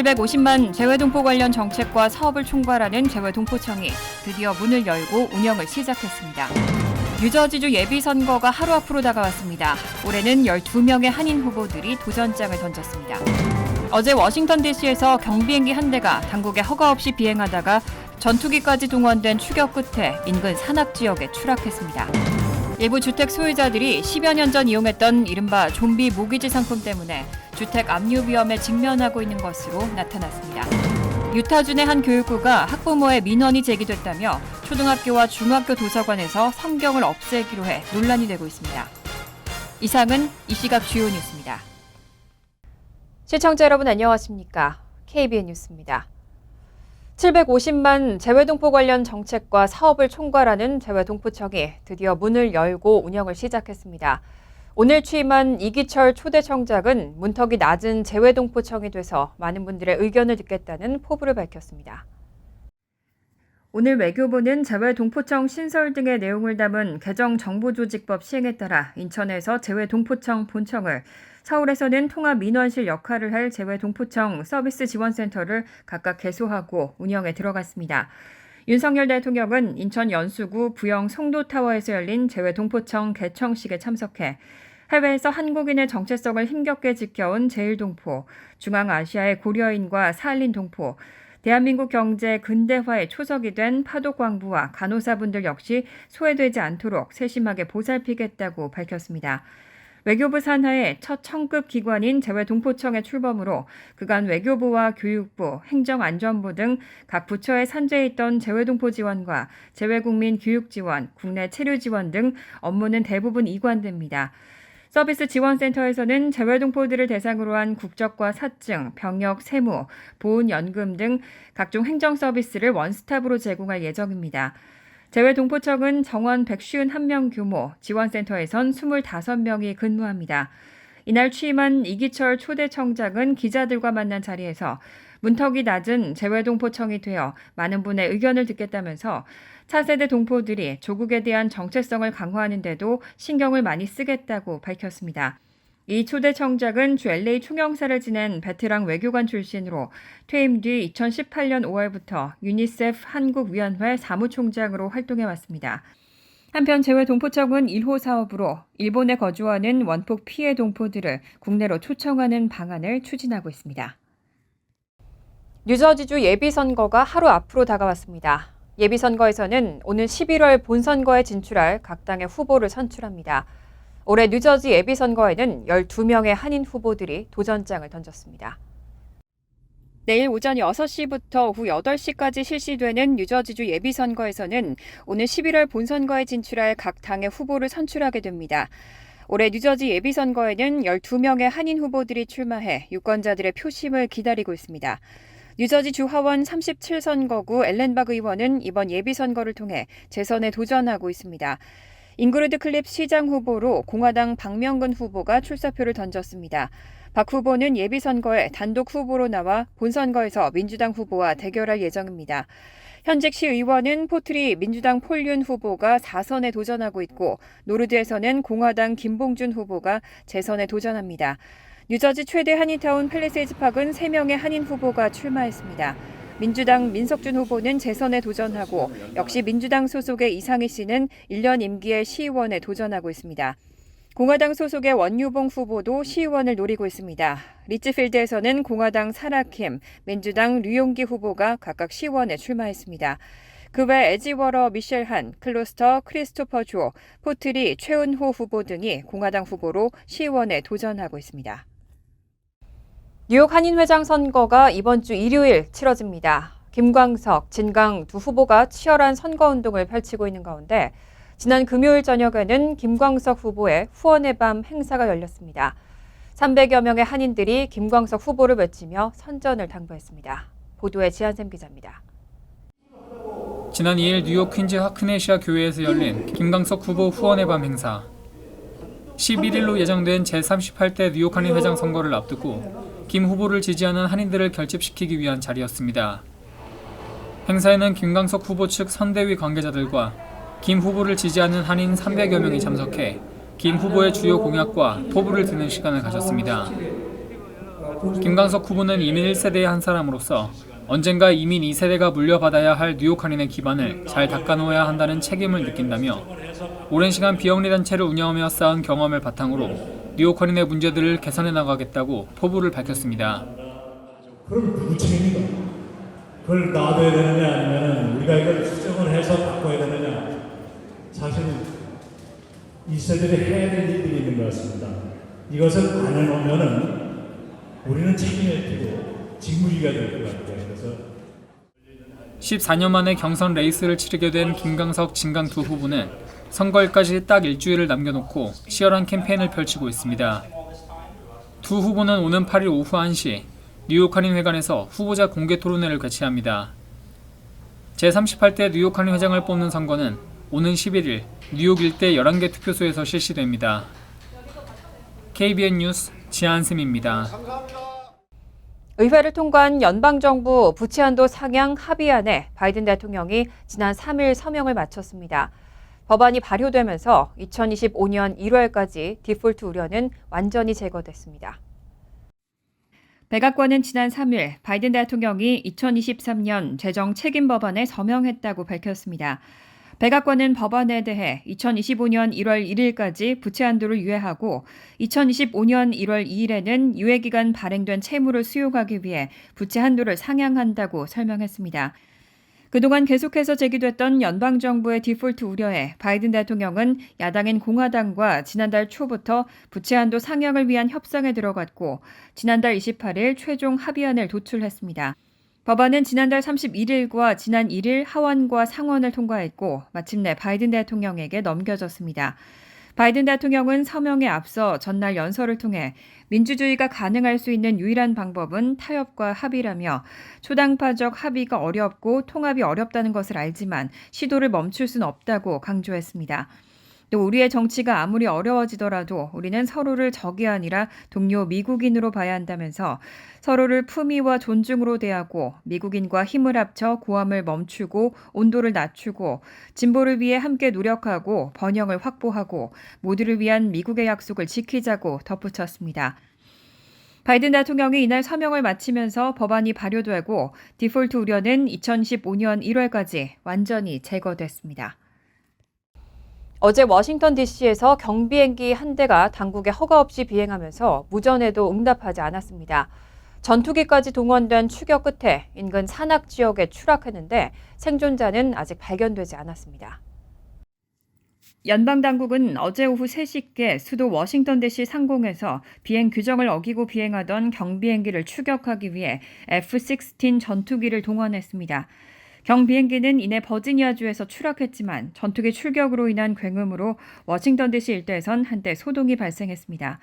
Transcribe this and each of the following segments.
750만 재외동포 관련 정책과 사업을 총괄하는 재외동포청이 드디어 문을 열고 운영을 시작했습니다. 뉴저지주 예비선거가 하루 앞으로 다가왔습니다. 올해는 12명의 한인 후보들이 도전장을 던졌습니다. 어제 워싱턴 DC에서 경비행기 한 대가 당국의 허가 없이 비행하다가 전투기까지 동원된 추격 끝에 인근 산악지역에 추락했습니다. 일부 주택 소유자들이 10여 년 전 이용했던 이른바 좀비 모기지 상품 때문에 주택 압류 위험에 직면하고 있는 것으로 나타났습니다. 유타주의 한 교육부가 학부모의 민원이 제기됐다며 초등학교와 중학교 도서관에서 성경을 없애기로 해 논란이 되고 있습니다. 이상은 이 시각 주요 뉴스입니다. 시청자 여러분 안녕하십니까? KBN 뉴스입니다. 750만 재외동포 관련 정책과 사업을 총괄하는 재외동포청이 드디어 문을 열고 운영을 시작했습니다. 오늘 취임한 이기철 초대청장은 문턱이 낮은 재외동포청이 돼서 많은 분들의 의견을 듣겠다는 포부를 밝혔습니다. 오늘 외교부는 재외동포청 신설 등의 내용을 담은 개정 정보조직법 시행에 따라 인천에서 재외동포청 본청을, 서울에서는 통합민원실 역할을 할 재외동포청 서비스 지원센터를 각각 개소하고 운영에 들어갔습니다. 윤석열 대통령은 인천 연수구 부영 송도타워에서 열린 재외동포청 개청식에 참석해 해외에서 한국인의 정체성을 힘겹게 지켜온 제1동포, 중앙아시아의 고려인과 사할린 동포, 대한민국 경제 근대화의 초석이 된 파독광부와 간호사분들 역시 소외되지 않도록 세심하게 보살피겠다고 밝혔습니다. 외교부 산하의 첫 청급 기관인 재외동포청의 출범으로 그간 외교부와 교육부, 행정안전부 등 각 부처에 산재해 있던 재외동포 지원과 재외국민 교육 지원, 국내 체류 지원 등 업무는 대부분 이관됩니다. 서비스 지원센터에서는 재외동포들을 대상으로 한 국적과 사증, 병역, 세무, 보훈연금 등 각종 행정 서비스를 원스톱으로 제공할 예정입니다. 재외동포청은 정원 151명 규모, 지원센터에선 25명이 근무합니다. 이날 취임한 이기철 초대청장은 기자들과 만난 자리에서 문턱이 낮은 재외동포청이 되어 많은 분의 의견을 듣겠다면서 차세대 동포들이 조국에 대한 정체성을 강화하는 데도 신경을 많이 쓰겠다고 밝혔습니다. 이 초대청장은 주 LA 총영사를 지낸 베테랑 외교관 출신으로 퇴임 뒤 2018년 5월부터 유니세프 한국위원회 사무총장으로 활동해왔습니다. 한편 재외동포청은 1호 사업으로 일본에 거주하는 원폭 피해 동포들을 국내로 초청하는 방안을 추진하고 있습니다. 뉴저지주 예비선거가 하루 앞으로 다가왔습니다. 예비선거에서는 오늘 11월 본선거에 진출할 각 당의 후보를 선출합니다. 올해 뉴저지 예비선거에는 12명의 한인 후보들이 도전장을 던졌습니다. 내일 오전 6시부터 오후 8시까지 실시되는 뉴저지주 예비선거에서는 오늘 11월 본선거에 진출할 각 당의 후보를 선출하게 됩니다. 올해 뉴저지 예비선거에는 12명의 한인 후보들이 출마해 유권자들의 표심을 기다리고 있습니다. 뉴저지 주하원 37선거구 앨렌박 의원은 이번 예비선거를 통해 재선에 도전하고 있습니다. 잉그리드 클립 시장 후보로 공화당 박명근 후보가 출사표를 던졌습니다. 박 후보는 예비선거에 단독 후보로 나와 본선거에서 민주당 후보와 대결할 예정입니다. 현직 시의원은 포트리 민주당 폴윤 후보가 4선에 도전하고 있고 노르드에서는 공화당 김봉준 후보가 재선에 도전합니다. 뉴저지 최대 한인타운 팰리세이즈 팍은 3명의 한인 후보가 출마했습니다. 민주당 민석준 후보는 재선에 도전하고 역시 민주당 소속의 이상희 씨는 1년 임기의 시의원에 도전하고 있습니다. 공화당 소속의 원유봉 후보도 시의원을 노리고 있습니다. 리츠필드에서는 공화당 사라킴, 민주당 류용기 후보가 각각 시의원에 출마했습니다. 그 외 에지워러 미셸 한, 클로스터 크리스토퍼 조, 포트리 최은호 후보 등이 공화당 후보로 시의원에 도전하고 있습니다. 뉴욕 한인회장 선거가 이번 주 일요일 치러집니다. 김광석, 진강 두 후보가 치열한 선거운동을 펼치고 있는 가운데 지난 금요일 저녁에는 김광석 후보의 후원의 밤 행사가 열렸습니다. 300여 명의 한인들이 김광석 후보를 외치며 선전을 당부했습니다. 보도에 지한샘 기자입니다. 지난 2일 뉴욕 퀸즈 하크네시아 교회에서 열린 김광석 후보 후원의 밤 행사. 11일로 예정된 제38대 뉴욕 한인회장 선거를 앞두고 김 후보를 지지하는 한인들을 결집시키기 위한 자리였습니다. 행사에는 김광석 후보 측 선대위 관계자들과 김 후보를 지지하는 한인 300여 명이 참석해 김 후보의 주요 공약과 포부를 듣는 시간을 가졌습니다. 김광석 후보는 이민 1세대의 한 사람으로서 언젠가 이민 2세대가 물려받아야 할 뉴욕 한인의 기반을 잘 닦아놓아야 한다는 책임을 느낀다며 오랜 시간 비영리 단체를 운영하며 쌓은 경험을 바탕으로 뉴욕 한인의 문제들을 개선해 나가겠다고 포부를 밝혔습니다. 그럼 누구 책임인가? 그걸 놔둬야 되느냐 아니면 우리가 이걸 수정을 해서 바꿔야 되느냐? 사실 이 세대들이 해야 될 일들이 있는 것 같습니다. 이것을 안 해놓으면은 우리는 책임을 지고 직무유기가 될 것 같아요. 그래서 14년 만에 경선 레이스를 치르게 된 김광석, 진강 두 후보는 선거일까지 딱 일주일을 남겨놓고 치열한 캠페인을 펼치고 있습니다. 두 후보는 오는 8일 오후 1시 뉴욕 한인회관에서 후보자 공개 토론회를 개최합니다. 제38대 뉴욕 한인회장을 뽑는 선거는 오는 11일 뉴욕 일대 11개 투표소에서 실시됩니다. KBN 뉴스 지한승입니다. 의회를 통과한 연방정부 부채 한도 상향 합의안에 바이든 대통령이 지난 3일 서명을 마쳤습니다. 법안이 발효되면서 2025년 1월까지 디폴트 우려는 완전히 제거됐습니다. 백악관은 지난 3일 바이든 대통령이 2023년 재정 책임 법안에 서명했다고 밝혔습니다. 백악관은 법안에 대해 2025년 1월 1일까지 부채 한도를 유예하고 2025년 1월 2일에는 유예기간 발행된 채무를 수용하기 위해 부채 한도를 상향한다고 설명했습니다. 그동안 계속해서 제기됐던 연방정부의 디폴트 우려에 바이든 대통령은 야당인 공화당과 지난달 초부터 부채 한도 상향을 위한 협상에 들어갔고 지난달 28일 최종 합의안을 도출했습니다. 법안은 지난달 31일과 지난 1일 하원과 상원을 통과했고 마침내 바이든 대통령에게 넘겨졌습니다. 바이든 대통령은 서명에 앞서 전날 연설을 통해 민주주의가 가능할 수 있는 유일한 방법은 타협과 합의라며 초당파적 합의가 어렵고 통합이 어렵다는 것을 알지만 시도를 멈출 수는 없다고 강조했습니다. 또 우리의 정치가 아무리 어려워지더라도 우리는 서로를 적이 아니라 동료 미국인으로 봐야 한다면서 서로를 품위와 존중으로 대하고 미국인과 힘을 합쳐 고함을 멈추고 온도를 낮추고 진보를 위해 함께 노력하고 번영을 확보하고 모두를 위한 미국의 약속을 지키자고 덧붙였습니다. 바이든 대통령이 이날 서명을 마치면서 법안이 발효되고 디폴트 우려는 2015년 1월까지 완전히 제거됐습니다. 어제 워싱턴 DC에서 경비행기 한 대가 당국의 허가 없이 비행하면서 무전에도 응답하지 않았습니다. 전투기까지 동원된 추격 끝에 인근 산악 지역에 추락했는데 생존자는 아직 발견되지 않았습니다. 연방당국은 어제 오후 3시께 수도 워싱턴 DC 상공에서 비행 규정을 어기고 비행하던 경비행기를 추격하기 위해 F-16 전투기를 동원했습니다. 경비행기는 이내 버지니아주에서 추락했지만 전투기 출격으로 인한 굉음으로 워싱턴 DC 일대에선 한때 소동이 발생했습니다.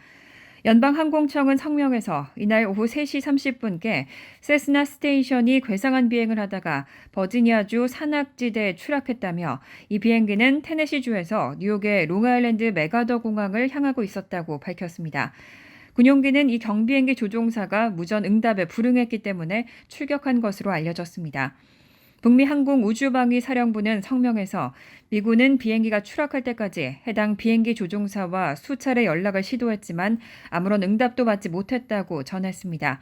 연방항공청은 성명에서 이날 오후 3시 30분께 세스나 스테이션이 괴상한 비행을 하다가 버지니아주 산악지대에 추락했다며 이 비행기는 테네시주에서 뉴욕의 롱아일랜드 메가더 공항을 향하고 있었다고 밝혔습니다. 군용기는 이 경비행기 조종사가 무전 응답에 불응했기 때문에 출격한 것으로 알려졌습니다. 북미 항공우주방위사령부는 성명에서 미군은 비행기가 추락할 때까지 해당 비행기 조종사와 수차례 연락을 시도했지만 아무런 응답도 받지 못했다고 전했습니다.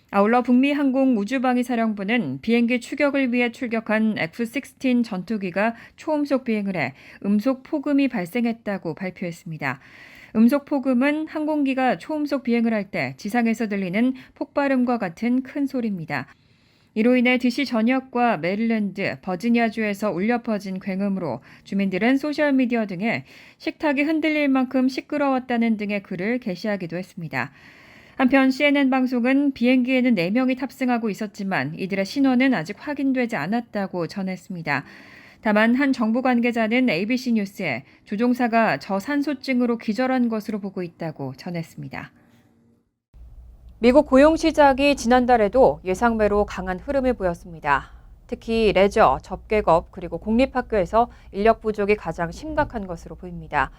아울러 북미 항공우주방위사령부는 비행기 추격을 위해 출격한 F-16 전투기가 초음속 비행을 해 음속 폭음이 발생했다고 발표했습니다. 음속 폭음은 항공기가 초음속 비행을 할 때 지상에서 들리는 폭발음과 같은 큰 소리입니다. 이로 인해 DC 전역과 메릴랜드, 버지니아주에서 울려 퍼진 굉음으로 주민들은 소셜미디어 등에 식탁이 흔들릴 만큼 시끄러웠다는 등의 글을 게시하기도 했습니다. 한편 CNN 방송은 비행기에는 4명이 탑승하고 있었지만 이들의 신원은 아직 확인되지 않았다고 전했습니다. 다만 한 정부 관계자는 ABC 뉴스에 조종사가 저산소증으로 기절한 것으로 보고 있다고 전했습니다. 미국 고용시장이 지난달에도 예상외로 강한 흐름을 보였습니다. 특히 레저, 접객업 그리고 공립학교에서 인력 부족이 가장 심각한 것으로 보입니다.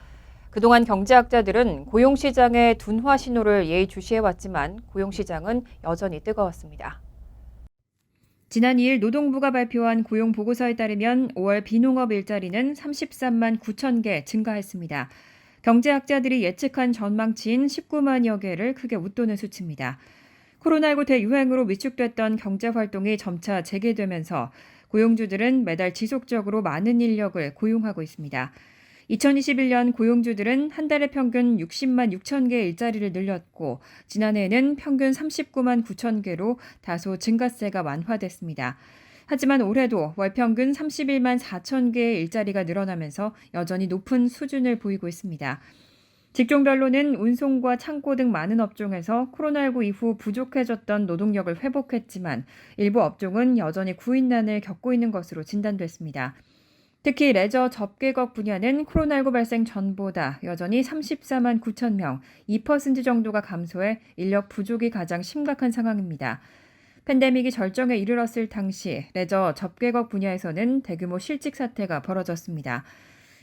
그동안 경제학자들은 고용시장의 둔화 신호를 예의주시해왔지만 고용시장은 여전히 뜨거웠습니다. 지난 2일 노동부가 발표한 고용보고서에 따르면 5월 비농업 일자리는 33만 9천 개 증가했습니다. 경제학자들이 예측한 전망치인 19만여 개를 크게 웃도는 수치입니다. 코로나19 대유행으로 위축됐던 경제 활동이 점차 재개되면서 고용주들은 매달 지속적으로 많은 인력을 고용하고 있습니다. 2021년 고용주들은 한 달에 평균 60만 6천 개의 일자리를 늘렸고 지난해에는 평균 39만 9천 개로 다소 증가세가 완화됐습니다. 하지만 올해도 월 평균 31만 4천 개의 일자리가 늘어나면서 여전히 높은 수준을 보이고 있습니다. 직종별로는 운송과 창고 등 많은 업종에서 코로나19 이후 부족해졌던 노동력을 회복했지만 일부 업종은 여전히 구인난을 겪고 있는 것으로 진단됐습니다. 특히 레저 접객업 분야는 코로나19 발생 전보다 여전히 34만 9천 명, 2% 정도가 감소해 인력 부족이 가장 심각한 상황입니다. 팬데믹이 절정에 이르렀을 당시 레저 접객업 분야에서는 대규모 실직 사태가 벌어졌습니다.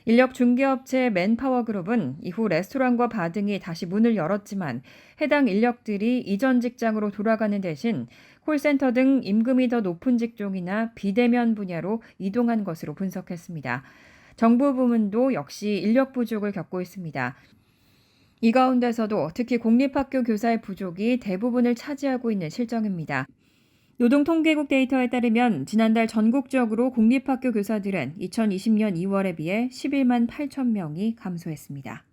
인력 중개업체 맨파워그룹은 이후 레스토랑과 바 등이 다시 문을 열었지만 해당 인력들이 이전 직장으로 돌아가는 대신 콜센터 등 임금이 더 높은 직종이나 비대면 분야로 이동한 것으로 분석했습니다. 정부 부문도 역시 인력 부족을 겪고 있습니다. 이 가운데서도 특히 공립학교 교사의 부족이 대부분을 차지하고 있는 실정입니다. 노동통계국 데이터에 따르면 지난달 전국적으로 공립학교 교사들은 2020년 2월에 비해 11만 8천 명이 감소했습니다.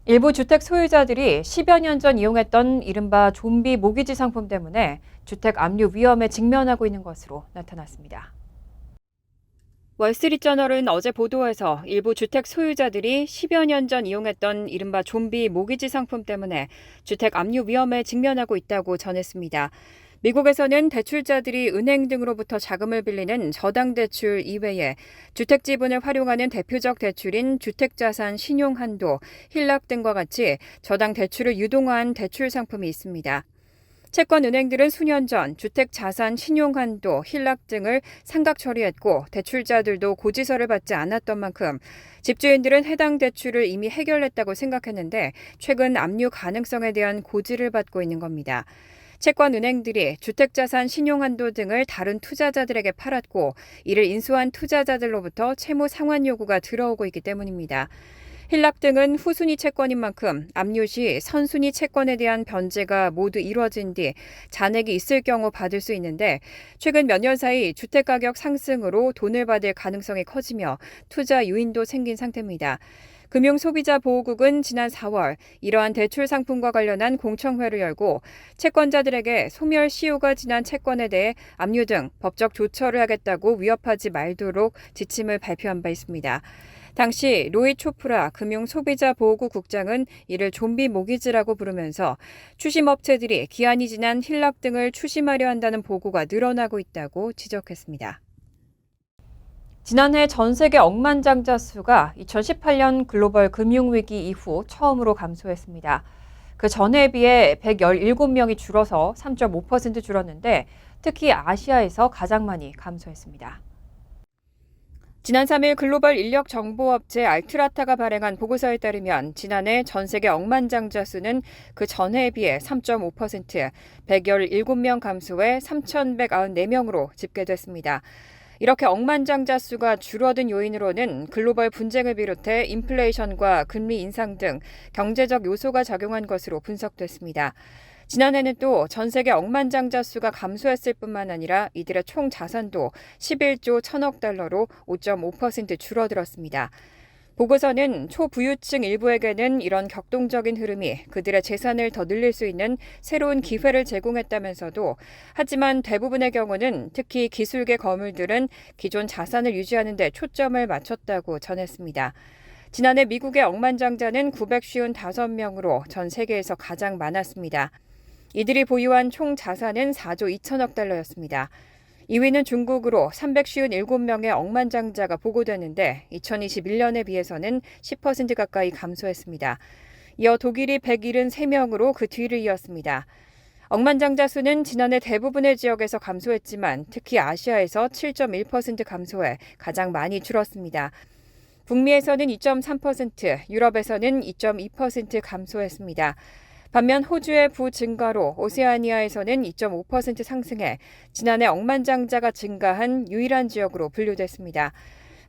일부 주택 소유자들이 10여 년 전 이용했던 이른바 좀비 모기지 상품 때문에 주택 압류 위험에 직면하고 있는 것으로 나타났습니다. 월스트리트저널은 어제 보도에서 일부 주택 소유자들이 10여 년 전 이용했던 이른바 좀비 모기지 상품 때문에 주택 압류 위험에 직면하고 있다고 전했습니다. 미국에서는 대출자들이 은행 등으로부터 자금을 빌리는 저당 대출 이외에 주택 지분을 활용하는 대표적 대출인 주택자산 신용한도, 힐락 등과 같이 저당 대출을 유동화한 대출 상품이 있습니다. 채권은행들은 수년 전 주택자산 신용한도, 힐락 등을 상각 처리했고 대출자들도 고지서를 받지 않았던 만큼 집주인들은 해당 대출을 이미 해결했다고 생각했는데 최근 압류 가능성에 대한 고지를 받고 있는 겁니다. 채권은행들이 주택자산 신용한도 등을 다른 투자자들에게 팔았고 이를 인수한 투자자들로부터 채무 상환 요구가 들어오고 있기 때문입니다. 힐락 등은 후순위 채권인 만큼 압류 시 선순위 채권에 대한 변제가 모두 이루어진 뒤 잔액이 있을 경우 받을 수 있는데 최근 몇 년 사이 주택가격 상승으로 돈을 받을 가능성이 커지며 투자 유인도 생긴 상태입니다. 금융소비자보호국은 지난 4월 이러한 대출 상품과 관련한 공청회를 열고 채권자들에게 소멸 시효가 지난 채권에 대해 압류 등 법적 조처를 하겠다고 위협하지 말도록 지침을 발표한 바 있습니다. 당시 로이 초프라 금융소비자보호국 국장은 이를 좀비 모기지라고 부르면서 추심업체들이 기한이 지난 힐락 등을 추심하려 한다는 보고가 늘어나고 있다고 지적했습니다. 지난해 전 세계 억만장자 수가 2018년 글로벌 금융위기 이후 처음으로 감소했습니다. 그 전해에 비해 117명이 줄어서 3.5% 줄었는데 특히 아시아에서 가장 많이 감소했습니다. 지난 3일 글로벌 인력 정보업체 알트라타가 발행한 보고서에 따르면 지난해 전 세계 억만장자 수는 그 전해에 비해 3.5%, 117명 감소해 3,194명으로 집계됐습니다. 이렇게 억만장자 수가 줄어든 요인으로는 글로벌 분쟁을 비롯해 인플레이션과 금리 인상 등 경제적 요소가 작용한 것으로 분석됐습니다. 지난해는 또 전 세계 억만장자 수가 감소했을 뿐만 아니라 이들의 총 자산도 11조 1천억 달러로 5.5% 줄어들었습니다. 보고서는 초부유층 일부에게는 이런 격동적인 흐름이 그들의 재산을 더 늘릴 수 있는 새로운 기회를 제공했다면서도 하지만 대부분의 경우는 특히 기술계 거물들은 기존 자산을 유지하는 데 초점을 맞췄다고 전했습니다. 지난해 미국의 억만장자는 955명으로 전 세계에서 가장 많았습니다. 이들이 보유한 총 자산은 4조 2천억 달러였습니다. 2위는 중국으로 357명의 억만장자가 보고됐는데 2021년에 비해서는 10% 가까이 감소했습니다. 이어 독일이 173명으로 그 뒤를 이었습니다. 억만장자 수는 지난해 대부분의 지역에서 감소했지만 특히 아시아에서 7.1% 감소해 가장 많이 줄었습니다. 북미에서는 2.3%, 유럽에서는 2.2% 감소했습니다. 반면 호주의 부증가로 오세아니아에서는 2.5% 상승해 지난해 억만장자가 증가한 유일한 지역으로 분류됐습니다.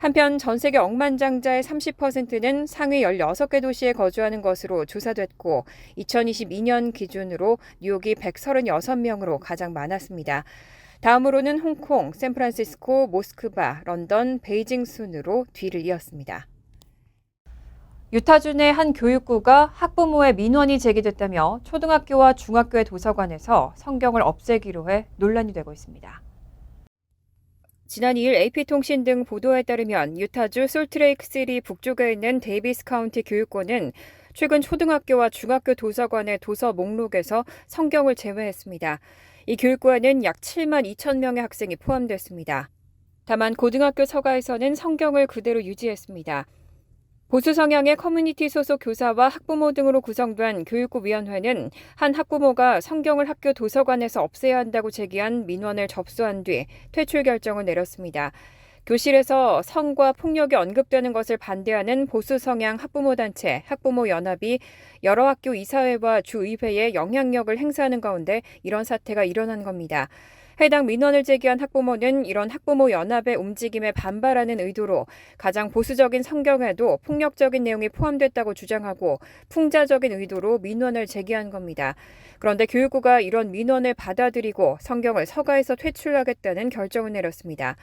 한편 전 세계 억만장자의 30%는 상위 16개 도시에 거주하는 것으로 조사됐고 2022년 기준으로 뉴욕이 136명으로 가장 많았습니다. 다음으로는 홍콩, 샌프란시스코, 모스크바, 런던, 베이징 순으로 뒤를 이었습니다. 유타주의 한 교육구가 학부모의 민원이 제기됐다며 초등학교와 중학교의 도서관에서 성경을 없애기로 해 논란이 되고 있습니다. 지난 2일 AP통신 등 보도에 따르면 유타주 솔트레이크시티 북쪽에 있는 데이비스 카운티 교육권은 최근 초등학교와 중학교 도서관의 도서 목록에서 성경을 제외했습니다. 이 교육관에는 약 7만 2천 명의 학생이 포함됐습니다. 다만 고등학교 서가에서는 성경을 그대로 유지했습니다. 보수 성향의 커뮤니티 소속 교사와 학부모 등으로 구성된 교육구위원회는 한 학부모가 성경을 학교 도서관에서 없애야 한다고 제기한 민원을 접수한 뒤 퇴출 결정을 내렸습니다. 교실에서 성과 폭력이 언급되는 것을 반대하는 보수 성향 학부모 단체 학부모 연합이 여러 학교 이사회와 주의회에 영향력을 행사하는 가운데 이런 사태가 일어난 겁니다. 해당 민원을 제기한 학부모는 이런 학부모 연합의 움직임에 반발하는 의도로 가장 보수적인 성경에도 폭력적인 내용이 포함됐다고 주장하고 풍자적인 의도로 민원을 제기한 겁니다. 그런데 교육부가 이런 민원을 받아들이고 성경을 서가에서 퇴출하겠다는 결정을 내렸습니다.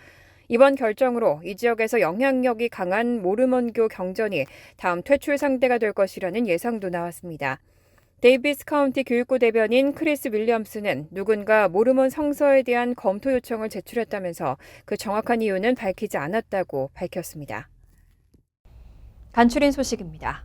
이번 결정으로 이 지역에서 영향력이 강한 모르몬교 경전이 다음 퇴출 상대가 될 것이라는 예상도 나왔습니다. 데이비스 카운티 교육구 대변인 크리스 윌리엄스는 누군가 모르몬 성서에 대한 검토 요청을 제출했다면서 그 정확한 이유는 밝히지 않았다고 밝혔습니다. 간추린 소식입니다.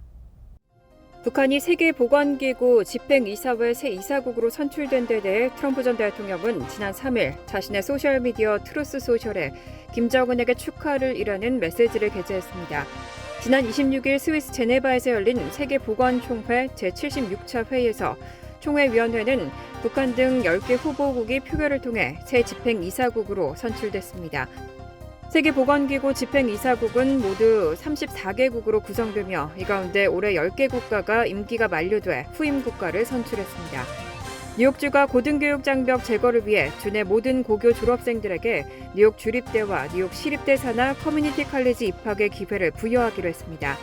북한이 세계보건기구 집행이사회 새 이사국으로 선출된 데 대해 트럼프 전 대통령은 지난 3일 자신의 소셜미디어 트루스 소셜에 김정은에게 축하를 이라는 메시지를 게재했습니다. 지난 26일 스위스 제네바에서 열린 세계보건총회 제76차 회의에서 총회위원회는 북한 등 10개 후보국이 표결을 통해 새 집행이사국으로 선출됐습니다. 세계보건기구 집행이사국은 모두 34개국으로 구성되며 이 가운데 올해 10개 국가가 임기가 만료돼 후임 국가를 선출했습니다. 뉴욕주가 고등교육 장벽 제거를 위해 주내 모든 고교 졸업생들에게 뉴욕 주립대와 뉴욕 시립대 산하 커뮤니티 칼리지 입학의 기회를 부여하기로 했습니다.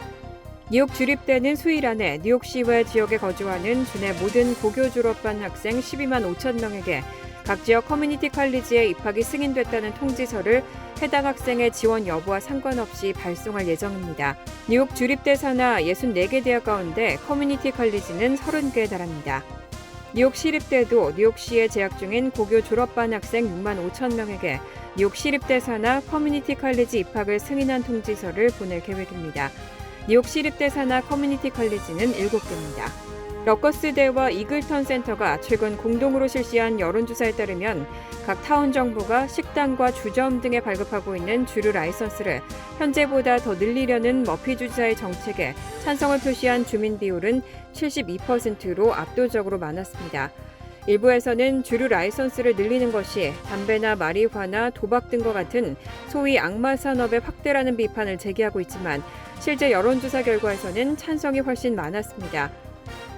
뉴욕 주립대는 수일 안에 뉴욕시외 지역에 거주하는 주내 모든 고교 졸업반 학생 12만 5천 명에게 각 지역 커뮤니티 칼리지에 입학이 승인됐다는 통지서를 해당 학생의 지원 여부와 상관없이 발송할 예정입니다. 뉴욕 주립대 산하 64개 대학 가운데 커뮤니티 칼리지는 30개에 달합니다. 뉴욕 시립대도 뉴욕시에 재학 중인 고교 졸업반 학생 6만 5천 명에게 뉴욕 시립대 산하 커뮤니티 칼리지 입학을 승인한 통지서를 보낼 계획입니다. 뉴욕 시립대 산하 커뮤니티 칼리지는 7개입니다. 러커스대와 이글턴 센터가 최근 공동으로 실시한 여론조사에 따르면 각 타운 정부가 식당과 주점 등에 발급하고 있는 주류 라이선스를 현재보다 더 늘리려는 머피 주지사의 정책에 찬성을 표시한 주민 비율은 72%로 압도적으로 많았습니다. 일부에서는 주류 라이선스를 늘리는 것이 담배나 마리화나 도박 등과 같은 소위 악마 산업의 확대라는 비판을 제기하고 있지만 실제 여론조사 결과에서는 찬성이 훨씬 많았습니다.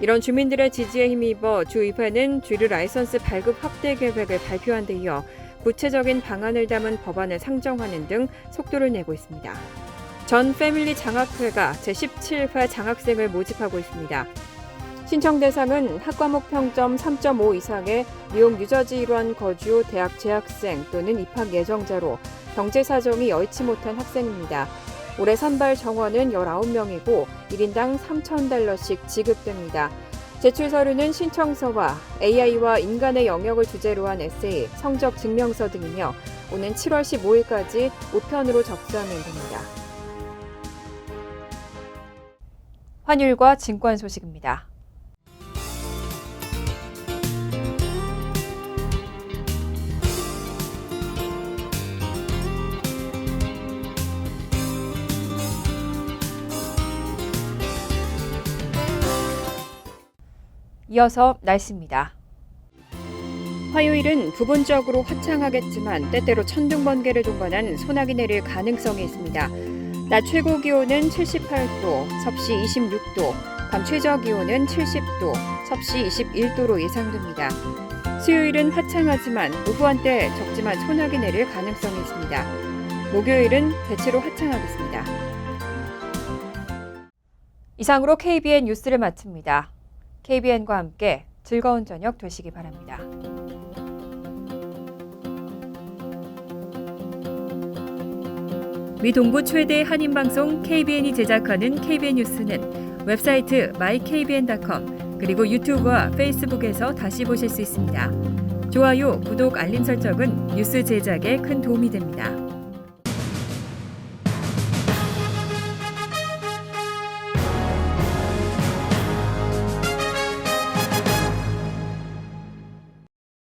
이런 주민들의 지지에 힘입어 주의회는 주류 라이선스 발급 확대 계획을 발표한 데 이어 구체적인 방안을 담은 법안을 상정하는 등 속도를 내고 있습니다. 전 패밀리 장학회가 제17회 장학생을 모집하고 있습니다. 신청 대상은 학과목 평점 3.5 이상의 뉴욕 뉴저지로 한 거주 대학 재학생 또는 입학 예정자로 경제 사정이 여의치 못한 학생입니다. 올해 선발 정원은 19명이고 1인당 $3,000씩 지급됩니다. 제출 서류는 신청서와 AI와 인간의 영역을 주제로 한 에세이, 성적 증명서 등이며 오는 7월 15일까지 우편으로 접수하면 됩니다. 환율과 증권 소식입니다. 이어서 날씨입니다. 화요일은 부분적으로 화창하겠지만 때때로 천둥번개를 동반한 소나기 내릴 가능성이 있습니다. 낮 최고 기온은 78도, 섭씨 26도, 밤 최저 기온은 70도, 섭씨 21도로 예상됩니다. 수요일은 화창하지만 오후 한때 적지만 소나기 내릴 가능성이 있습니다. 목요일은 대체로 화창하겠습니다. 이상으로 KBN 뉴스를 마칩니다. KBN과 함께 즐거운 저녁 되시기 바랍니다. 미 동부 최대 한인방송 KBN이 제작하는 KBN 뉴스는 웹사이트 mykbn.com 그리고 유튜브와 페이스북에서 다시 보실 수 있습니다. 좋아요, 구독, 알림 설정은 뉴스 제작에 큰 도움이 됩니다.